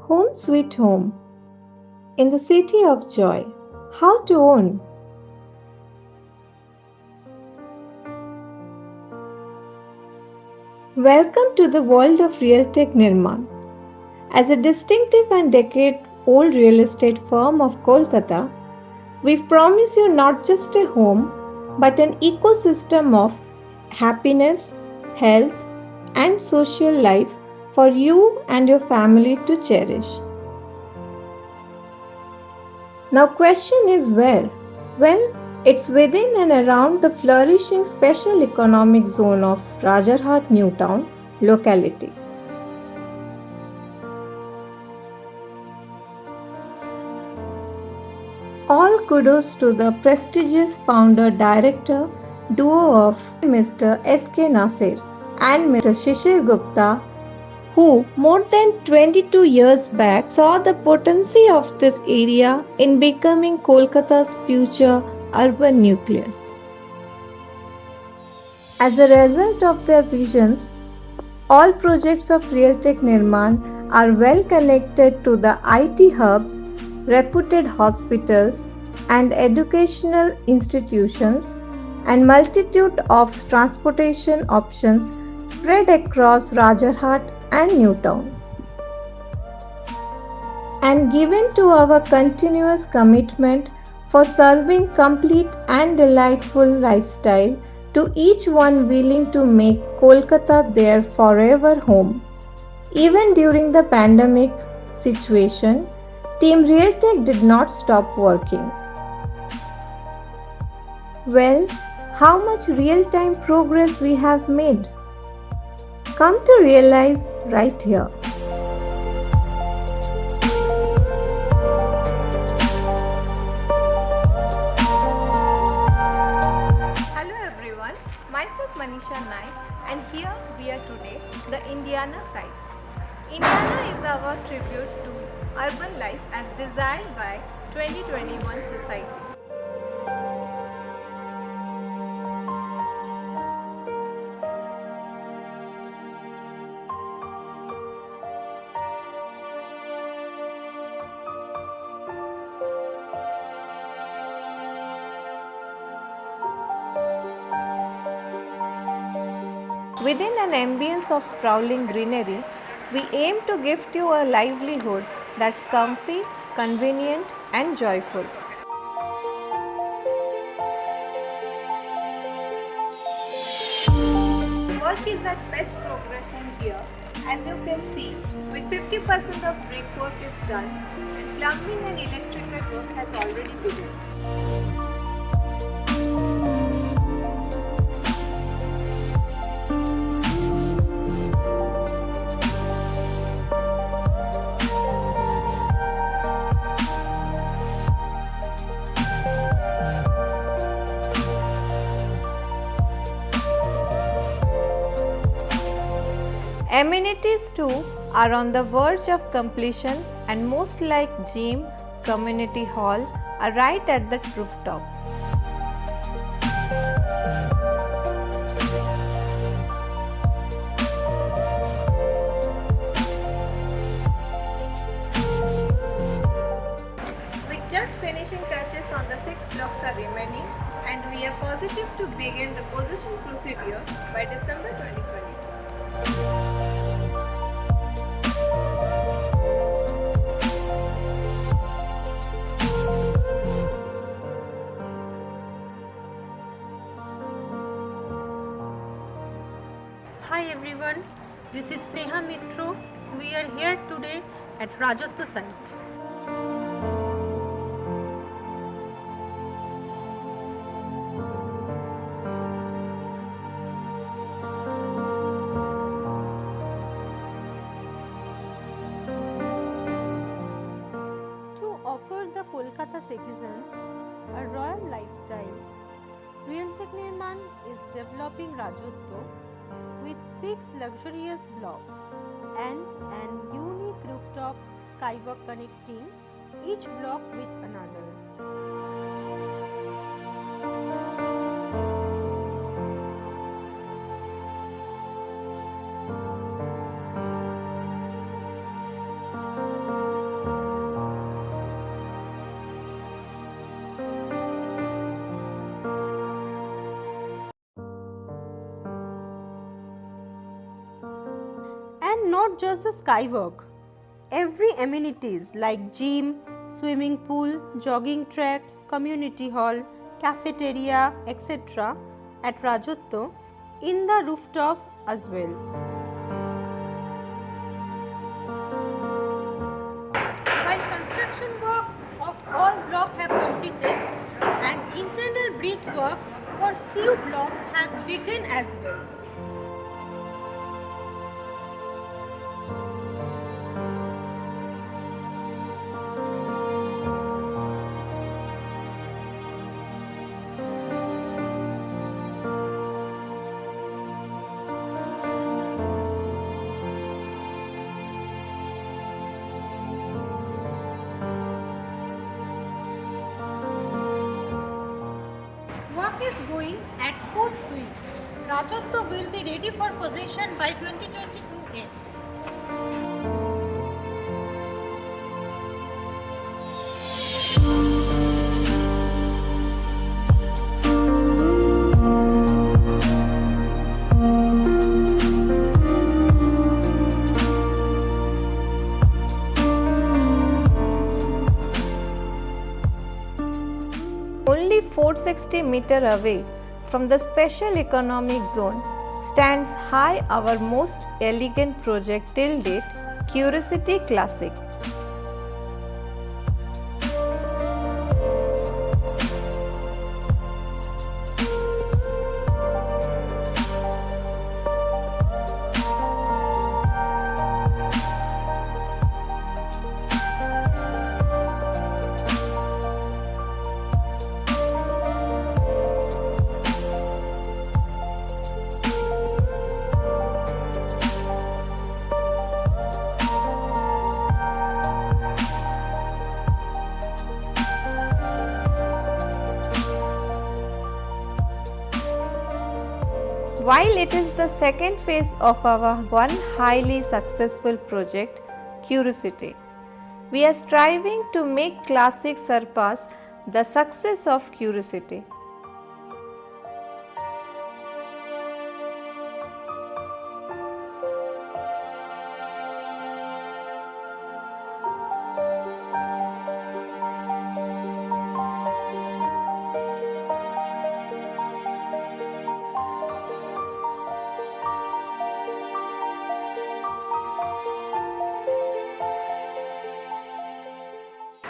Home Sweet Home in the City of Joy. How to own. Welcome to the world of Realtech Nirman. As a distinctive and decade-old real estate firm of Kolkata, we promise you not just a home, but an ecosystem of happiness, health, and social life for you and your family to cherish. Now, question is where? Well, it's within and around the flourishing special economic zone of Rajarhat Newtown locality. All kudos to the prestigious founder director duo of Mr. S.K. Nasir and Mr. Shishir Gupta, who more than 22 years back saw the potency of this area in becoming Kolkata's future urban nucleus. As a result of their visions, all projects of Realtech Nirman are well connected to the IT hubs, reputed hospitals, and educational institutions, and multitude of transportation options spread across Rajarhat and Newtown. And given to our continuous commitment for serving complete and delightful lifestyle to each one willing to make Kolkata their forever home. Even during the pandemic situation, Team Realtech did not stop working. Well, how much real-time progress we have made? Come to realize right here. Hello everyone, myself Manisha Naik and here we are today, the Indiana site. Indiana is our tribute to urban life as designed by 2021 Society. Within an ambience of sprawling greenery, we aim to gift you a livelihood that's comfy, convenient and joyful. Work is at best progressing here. As you can see, with 50% of brickwork is done and plumbing and electrical work has already begun. Amenities too are on the verge of completion and most like gym, community hall are right at the rooftop. With just finishing touches on the 6 blocks are remaining and we are positive to begin the possession procedure by December 2022. Hi everyone, this is Sneha Mitro. We are here today at Rajotto site. To offer the Kolkata citizens a royal lifestyle, Realtech Nirman is developing Rajotto with 6 luxurious blocks and an unique rooftop skywalk connecting each block with another. not just the skywalk. Every amenities like gym, swimming pool, jogging track, community hall, cafeteria, etc. at Rajotto in the rooftop as well. While construction work of all blocks have completed and internal brickwork for few blocks have begun as well. Work is going at full swing. Rajotto will be ready for possession by 2022 end. Only 460 meter away from the special economic zone stands high our most elegant project till date, Curiosity Classic. While it is the second phase of our one highly successful project, Curiosity, we are striving to make Classic surpass the success of Curiosity.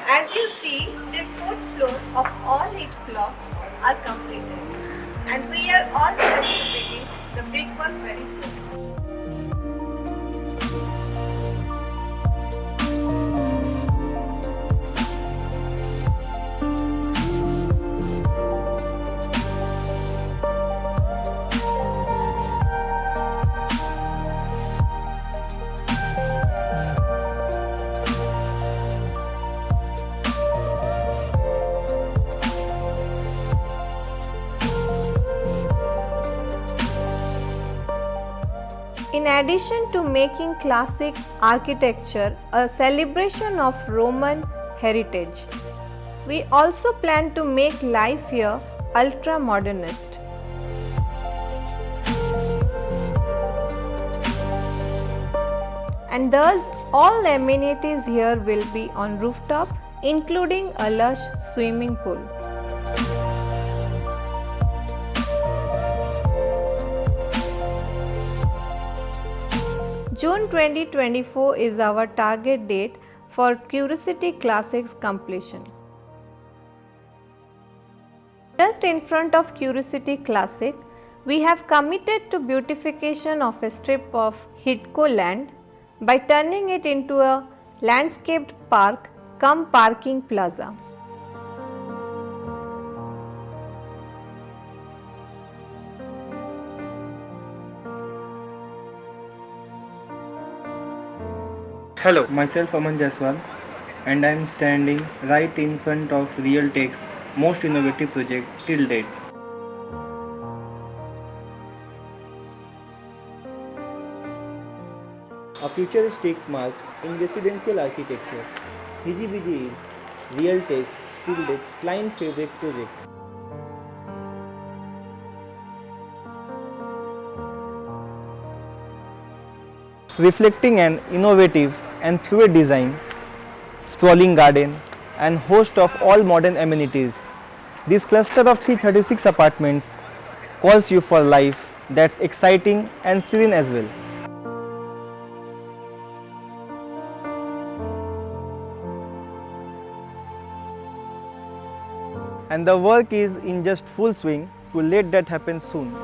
As you see, the fourth floor of all 8 blocks are completed and we are all set to begin the brickwork very soon. In addition to making classic architecture a celebration of Roman heritage, we also plan to make life here ultra modernist. And thus all amenities here will be on rooftop, including a lush swimming pool. June 2024 is our target date for Curiosity Classics completion. Just in front of Curiosity Classic, we have committed to beautification of a strip of Hidco land by turning it into a landscaped park cum parking plaza. Hello, myself Aman Jaiswal and I am standing right in front of Realtek's most innovative project till date. A futuristic mark in residential architecture, HijiBiji is Realtek's till date client favorite project. reflecting an innovative and fluid design, sprawling garden, and host of all modern amenities. This cluster of 336 apartments calls you for life that's exciting and serene as well. And the work is in just full swing to let that happen soon.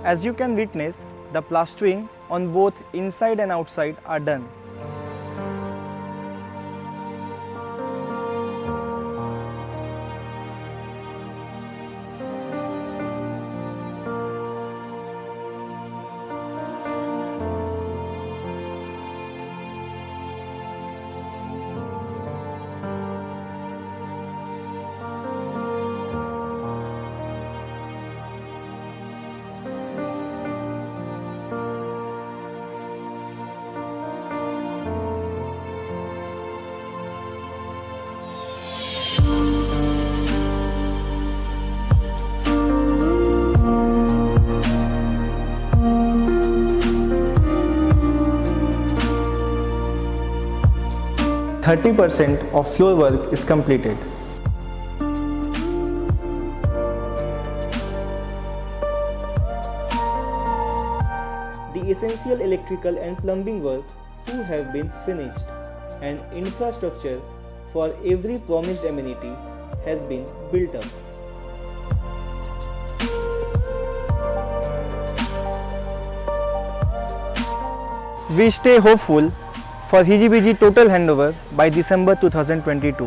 As you can witness, the plastering on both inside and outside are done. %30 of floor work is completed. The essential electrical and plumbing work too have been finished, and infrastructure for every promised amenity has been built up. We stay hopeful for Hiji-Biji total handover by December 2022.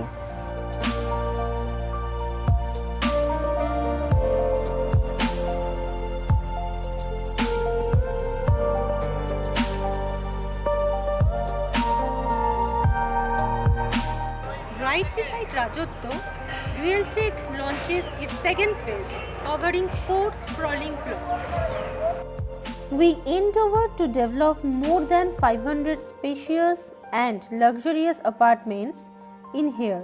Right beside Rajotto, Realtek launches its second phase, covering 4 sprawling plots. We endeavor to develop more than 500 spacious and luxurious apartments in here,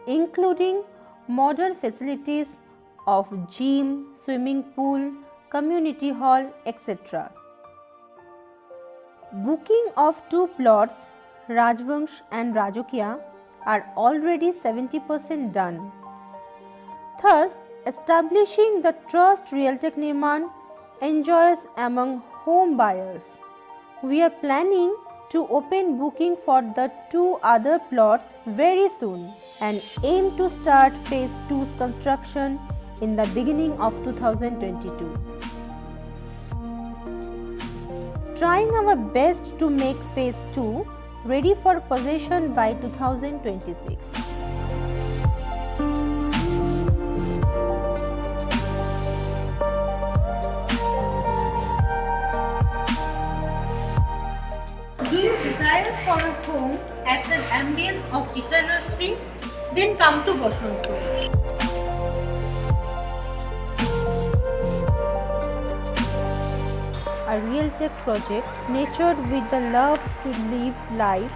including modern facilities of gym, swimming pool, community hall, etc. Booking of 2 plots, Rajvansh and Rajokia, are already 70% done. Thus, establishing the trust Realtek Nirman enjoys among home buyers. We are planning to open booking for the 2 other plots very soon and aim to start phase 2's construction in the beginning of 2022. Trying our best to make phase 2 ready for possession by 2026. Do you desire for a home at an ambience of eternal spring? Then come to Bosonto. A Realtek project nurtured with the love to live life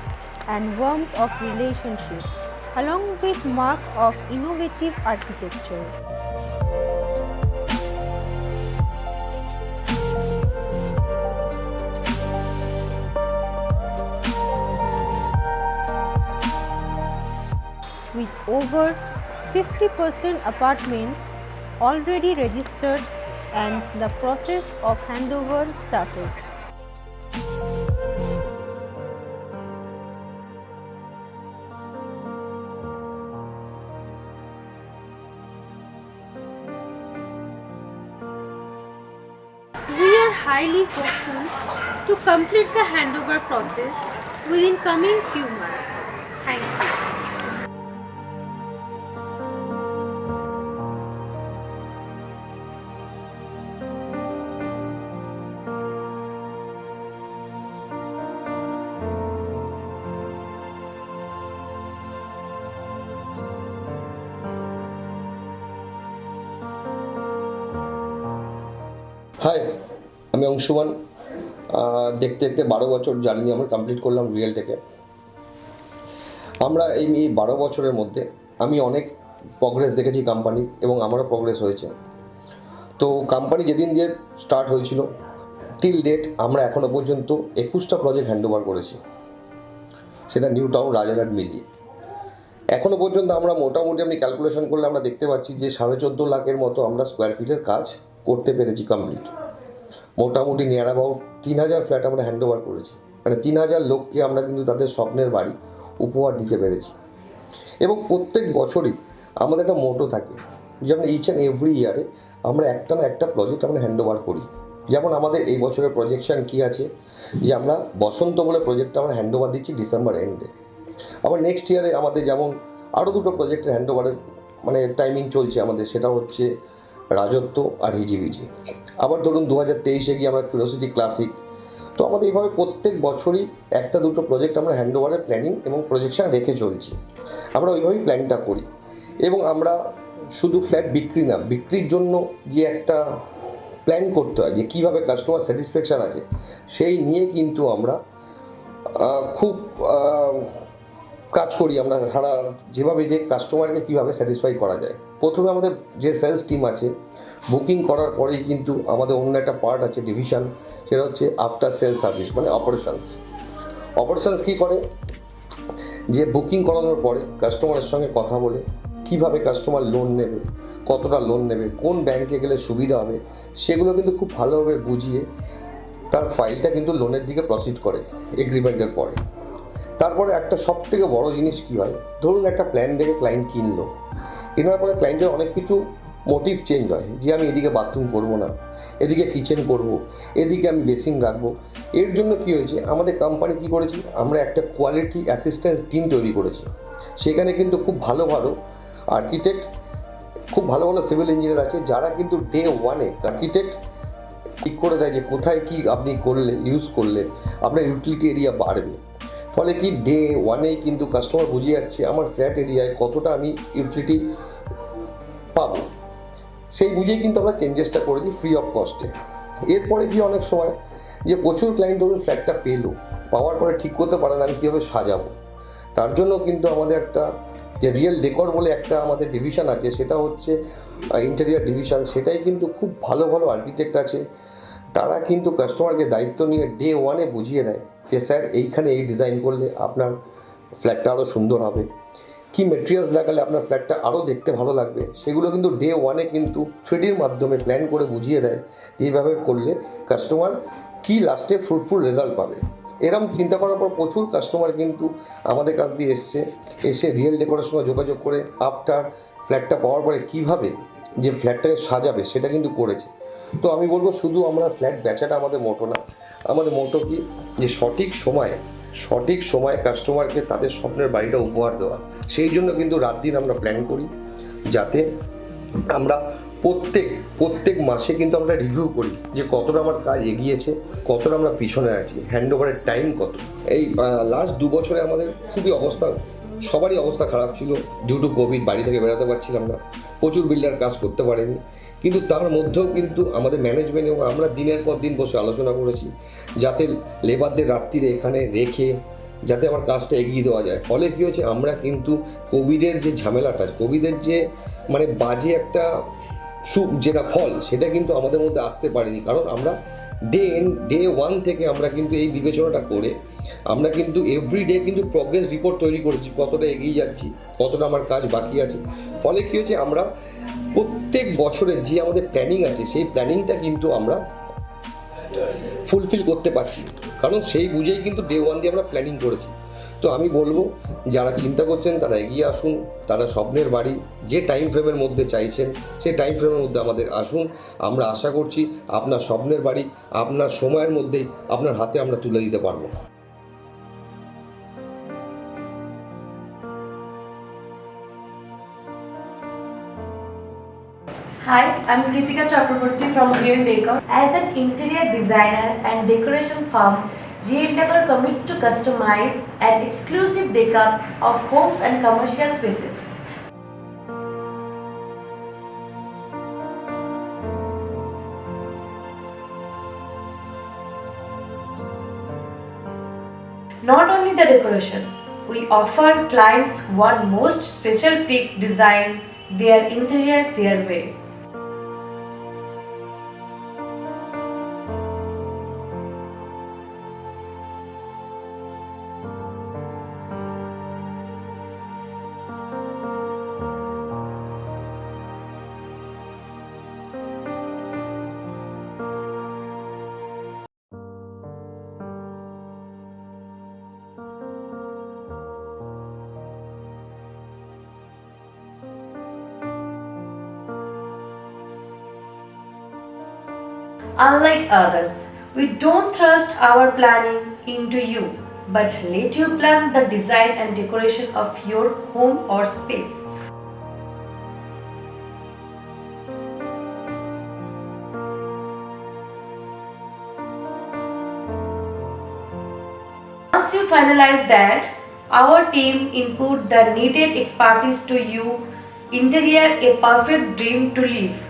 and warmth of relationships, along with mark of innovative architecture. With over 50% apartments already registered and the process of handover started. We are highly hopeful to complete the handover process within coming few months. Thank you. Hi, আমি অংশুমান। দেখতে দেখতে 12 বছর journey আমরা complete করলাম রিয়েলটেকে। আমরা এই 12 বছরের মধ্যে আমি অনেক প্রগ্রেস দেখেছি কোম্পানির, এবং আমারও প্রগ্রেস হয়েছে। তো কোম্পানি যেদিন দিয়ে স্টার্ট হয়েছিল টিল ডেট আমরা এখনও পর্যন্ত 21টা প্রজেক্ট হ্যান্ডওভার করেছি, সেটা নিউ টাউন, রাজারহাট মিলিয়ে। এখনও পর্যন্ত আমরা মোটামুটি আপনি ক্যালকুলেশন করলে আমরা দেখতে পাচ্ছি যে 14.5 লাখের মতো আমরা স্কোয়ার ফিটের কাজ করতে পেরেছি কমপ্লিট। মোটামুটি নিয়ার অ্যাবাউট 3000 ফ্ল্যাট আমরা হ্যান্ডওভার করেছি, মানে 3000 লোককে আমরা কিন্তু তাদের স্বপ্নের বাড়ি উপহার দিতে পেরেছি। এবং প্রত্যেক বছরই আমাদের একটা মোটো থাকে, যেমন ইচ অ্যান্ড এভরি ইয়ারে আমরা একটা না একটা প্রজেক্ট আমরা হ্যান্ডওভার করি। যেমন আমাদের এই বছরের প্রজেকশন কী আছে, যে আমরা বসন্ত বলে প্রজেক্টটা আমরা হ্যান্ডওভার দিচ্ছি ডিসেম্বর এন্ডে। আবার নেক্সট ইয়ারে আমাদের যেমন আরও দুটো প্রজেক্টের হ্যান্ডওভারের মানে টাইমিং চলছে আমাদের, সেটা হচ্ছে রাজত্ব আর হিজিবিজি। আবার ধরুন 2023-এ গিয়ে আমরা কিউরিওসিটি ক্লাসিক। তো আমাদের এইভাবে প্রত্যেক বছরই একটা দুটো প্রজেক্ট আমরা হ্যান্ডওভারের প্ল্যানিং এবং প্রজেকশন রেখে চলছি। আমরা ওইভাবেই প্ল্যানটা করি। এবং আমরা শুধু ফ্ল্যাট বিক্রি না, বিক্রির জন্য যে একটা প্ল্যান করতে হয় যে কীভাবে কাস্টমার স্যাটিসফ্যাকশান আছে, সেই নিয়ে কিন্তু আমরা খুব কাজ করি। আমরা সারা যেভাবে যে কাস্টমারকে কীভাবে স্যাটিসফাই করা যায়। প্রথমে আমাদের যে সেলস টিম আছে, বুকিং করার পরেই কিন্তু আমাদের অন্য একটা পার্ট আছে ডিভিশন, সেটা হচ্ছে আফটার সেল সার্ভিস, মানে অপারেশনস কী করে, যে বুকিং করানোর পরে কাস্টমারের সঙ্গে কথা বলে কিভাবে কাস্টমার লোন নেবে, কতটা লোন নেবে, কোন ব্যাংকে গেলে সুবিধা হবে, সেগুলো কিন্তু খুব ভালোভাবে বুঝিয়ে তার ফাইলটা কিন্তু লোনের দিকে প্রসিড করে এগ্রিমেন্টের পরে। তারপরে একটা সবথেকে বড় জিনিস কী হয়, ধরুন একটা প্ল্যান দেখে ক্লায়েন্ট কেনার পরে ক্লায়েন্টের অনেক কিছু মোটিভ চেঞ্জ হয়, যে আমি এদিকে বাথরুম করবো না, এদিকে কিচেন করব, এদিকে আমি বেসিন রাখবো। এর জন্য কী হয়েছে, আমাদের কোম্পানি কী করেছি, আমরা একটা কোয়ালিটি অ্যাসিস্ট্যান্স টিম তৈরি করেছি। সেখানে কিন্তু খুব ভালো ভালো আর্কিটেক্ট, খুব ভালো ভালো সিভিল ইঞ্জিনিয়ার আছে, যারা কিন্তু ডে ওয়ানে আর্কিটেক্ট ঠিক করে দেয় যে কোথায় কী আপনি করলে ইউজ করলে আপনার ইউটিলিটি এরিয়া বাড়বে। ফলে কি ডে ওয়ানেই কিন্তু কাস্টমার বুঝে যাচ্ছে আমার ফ্ল্যাট এরিয়ায় কতটা আমি ইউটিলিটি পাবো, সেই বুঝেই কিন্তু আমরা চেঞ্জেসটা করে দিই ফ্রি অফ কস্টে। এরপরে কি অনেক সময় যে প্রচুর ক্লায়েন্ট ধরুন ফ্ল্যাটটা পাওয়ার পরে ঠিক করতে পারে না আমি কীভাবে সাজাবো, তার জন্য কিন্তু আমাদের একটা যে রিয়েল ডেকর বলে একটা আমাদের ডিভিশন আছে, সেটা হচ্ছে ইন্টেরিয়ার ডিভিশন। সেটাই কিন্তু খুব ভালো ভালো আর্কিটেক্ট আছে, তারা কিন্তু কাস্টমারকে দায়িত্ব নিয়ে ডে ওয়ানে বুঝিয়ে দেয় যে স্যার এইখানে এই ডিজাইন করলে আপনার ফ্ল্যাটটা আরও সুন্দর হবে, কী মেটেরিয়ালস লাগালে আপনার ফ্ল্যাটটা আরও দেখতে ভালো লাগবে, সেগুলো কিন্তু ডে ওয়ানে কিন্তু 3Dর মাধ্যমে প্ল্যান করে বুঝিয়ে দেয় যে এইভাবে করলে কাস্টমার কী লাস্টে ফ্রুটফুল রেজাল্ট পাবে। এরম চিন্তা করার পর প্রচুর কাস্টমার কিন্তু আমাদের কাছ দিয়ে এসে রিয়েল ডেকোরের সঙ্গে যোগাযোগ করে আফটার ফ্ল্যাটটা পাওয়ার পরে কীভাবে যে ফ্ল্যাটটাকে সাজাবে সেটা কিন্তু করেছে। তো আমি বলবো শুধু আমরা ফ্ল্যাট বেচাটা আমাদের মোটো না, আমাদের মোটো কি যে সঠিক সময়ে কাস্টমারকে তাদের স্বপ্নের বাড়িটা উপহার দেওয়া। সেই জন্য কিন্তু রাত দিন আমরা প্ল্যান করি, যাতে আমরা প্রত্যেক মাসে কিন্তু আমরা রিভিউ করি যে কতটা আমার কাজ এগিয়েছে, কতটা আমরা পিছনে আছি, হ্যান্ডওভারের টাইম কত। এই লাস্ট 2 বছরে আমাদের সবারই অবস্থা খারাপ ছিল, ডিউ টু কোভিড, বাড়ি থেকে বেরোতে পারছিলাম না, প্রচুর বিল্ডার কাজ করতে পারেনি। কিন্তু তার মধ্যেও কিন্তু আমাদের ম্যানেজমেন্ট এবং আমরা দিনের পর দিন বসে আলোচনা করেছি যাতে লেবারদের রাত্রিরে এখানে রেখে যাতে আমার কাজটা এগিয়ে দেওয়া যায়। ফলে কী হয়েছে, আমরা কিন্তু কোভিডের যে ঝামেলাটা, কোভিডের যে মানে বাজে একটা যেটা ফল, সেটা কিন্তু আমাদের মধ্যে আসতে পারেনি। কারণ আমরা ডে ওয়ান থেকে আমরা কিন্তু এই বিবেচনাটা করে আমরা কিন্তু এভরিডে কিন্তু প্রগ্রেস রিপোর্ট তৈরি করেছি, কতটা এগিয়ে যাচ্ছি, কতটা আমার কাজ বাকি আছে। ফলে কী হয়েছে, আমরা প্রত্যেক বছরের যে আমাদের প্ল্যানিং আছে সেই প্ল্যানিংটা কিন্তু আমরা ফুলফিল করতে পারছি, কারণ সেই বুঝেই কিন্তু ডে ওয়ান দিয়ে আমরা প্ল্যানিং করেছি। তো আমি বলবো যারা চিন্তা করছেন তারা এগিয়ে আসুন, তারা স্বপ্নের বাড়ি যে টাইম ফ্রেমের মধ্যে চাইছেন সেই টাইম ফ্রেমের মধ্যে আমাদের আসুন। আমরা আশা করছি আপনার স্বপ্নের বাড়ি আপনার সময়ের মধ্যেই আপনার হাতে আমরা তুলে দিতে পারবো। Hi, I'm Kritika Chakraborty from Real Decor. As an interior designer and decoration firm, Real Decor commits to customize an exclusive decor of homes and commercial spaces. Not only the decoration, we offer clients who want most special brick design, their interior their way. Unlike others, we don't thrust our planning into you, but let you plan the design and decoration of your home or space. Once you finalize that, our team input the needed expertise to you, interior a perfect dream to live.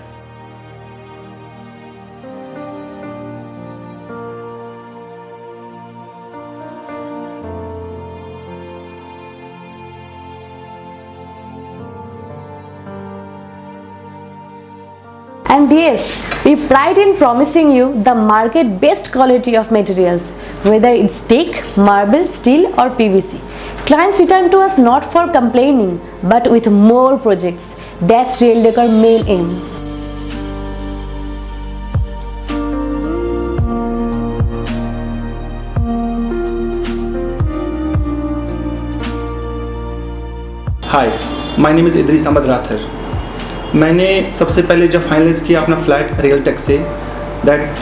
And yes, we pride in promising you the market best quality of materials, whether it's teak, marble, steel or PVC. Clients return to us not for complaining, but with more projects. That's Real Decor main aim. Hi my name is Idrees Ahmad Rather. मैंने सबसे पहले जब finalise किया अपना flat Real Tech से, that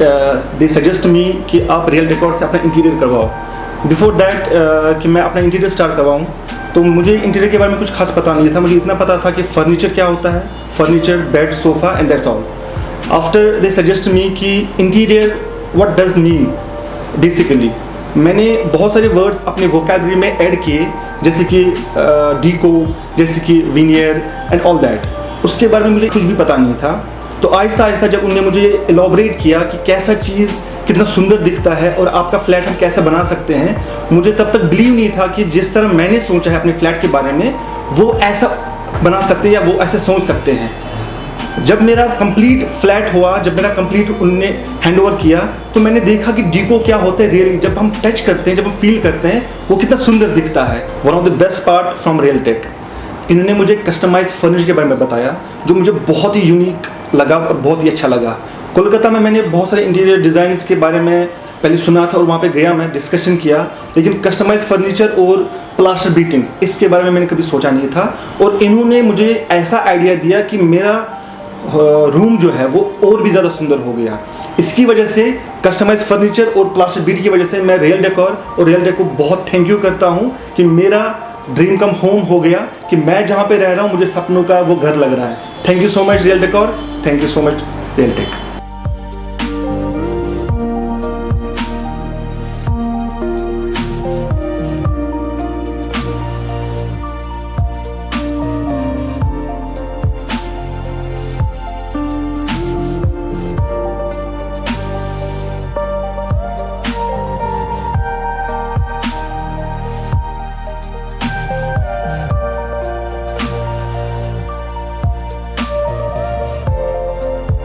they suggest me कि आप real decor से अपना इंटीरियर करवाओ। बिफोर दैट कि मैं अपना इंटीरियर स्टार्ट करवाऊँ, तो मुझे इंटीरियर के बारे में कुछ खास पता नहीं था। मुझे इतना पता था कि फर्नीचर क्या होता है, furniture, bed, sofa and that's all. After they suggest me कि interior what does mean basically, मैंने बहुत सारे वर्ड्स अपने वोकैबुलरी में ऐड किए, जैसे कि डीको, जैसे कि विनियर एंड ऑल दैट। उसके बारे में मुझे कुछ भी पता नहीं था। तो आहिस्ता आहिस्ता जब उनने मुझे एलॉबरेट किया कि कैसा चीज़ कितना सुंदर दिखता है और आपका फ्लैट हम कैसे बना सकते हैं, मुझे तब तक बिलीव नहीं था कि जिस तरह मैंने सोचा है अपने फ्लैट के बारे में, वो ऐसा बना सकते हैं या वो ऐसे सोच सकते हैं। जब मेरा कंप्लीट फ्लैट हुआ, जब मेरा कंप्लीट उनने हैंड ओवर किया, तो मैंने देखा कि डीको क्या होता है रियली। जब हम टच करते हैं, जब हम फील करते हैं, वो कितना सुंदर दिखता है। One of the best part from Real Tech, इन्होंने मुझे कस्टमाइज फर्निचर के बारे में बताया, जो मुझे बहुत ही यूनिक लगा और बहुत ही अच्छा लगा। कोलकाता में मैंने बहुत सारे इंटीरियर डिज़ाइंस के बारे में पहले सुना था और वहाँ पे गया, मैं डिस्कशन किया, लेकिन कस्टमाइज फर्नीचर और प्लास्टर बीटिंग इसके बारे में मैंने कभी सोचा नहीं था। और इन्होंने मुझे ऐसा आइडिया दिया कि मेरा रूम जो है वो और भी ज़्यादा सुंदर हो गया। इसकी वजह से कस्टमाइज फर्नीचर और प्लास्टर बीट की वजह से मैं रियल डेकोर और रियल डेक को बहुत थैंक यू करता हूँ कि मेरा ड्रीम कम होम हो गया, कि मैं जहाँ पे रह रहा हूँ मुझे सपनों का वो घर लग रहा है। Thank you so much Real Decor, thank you so much Real take.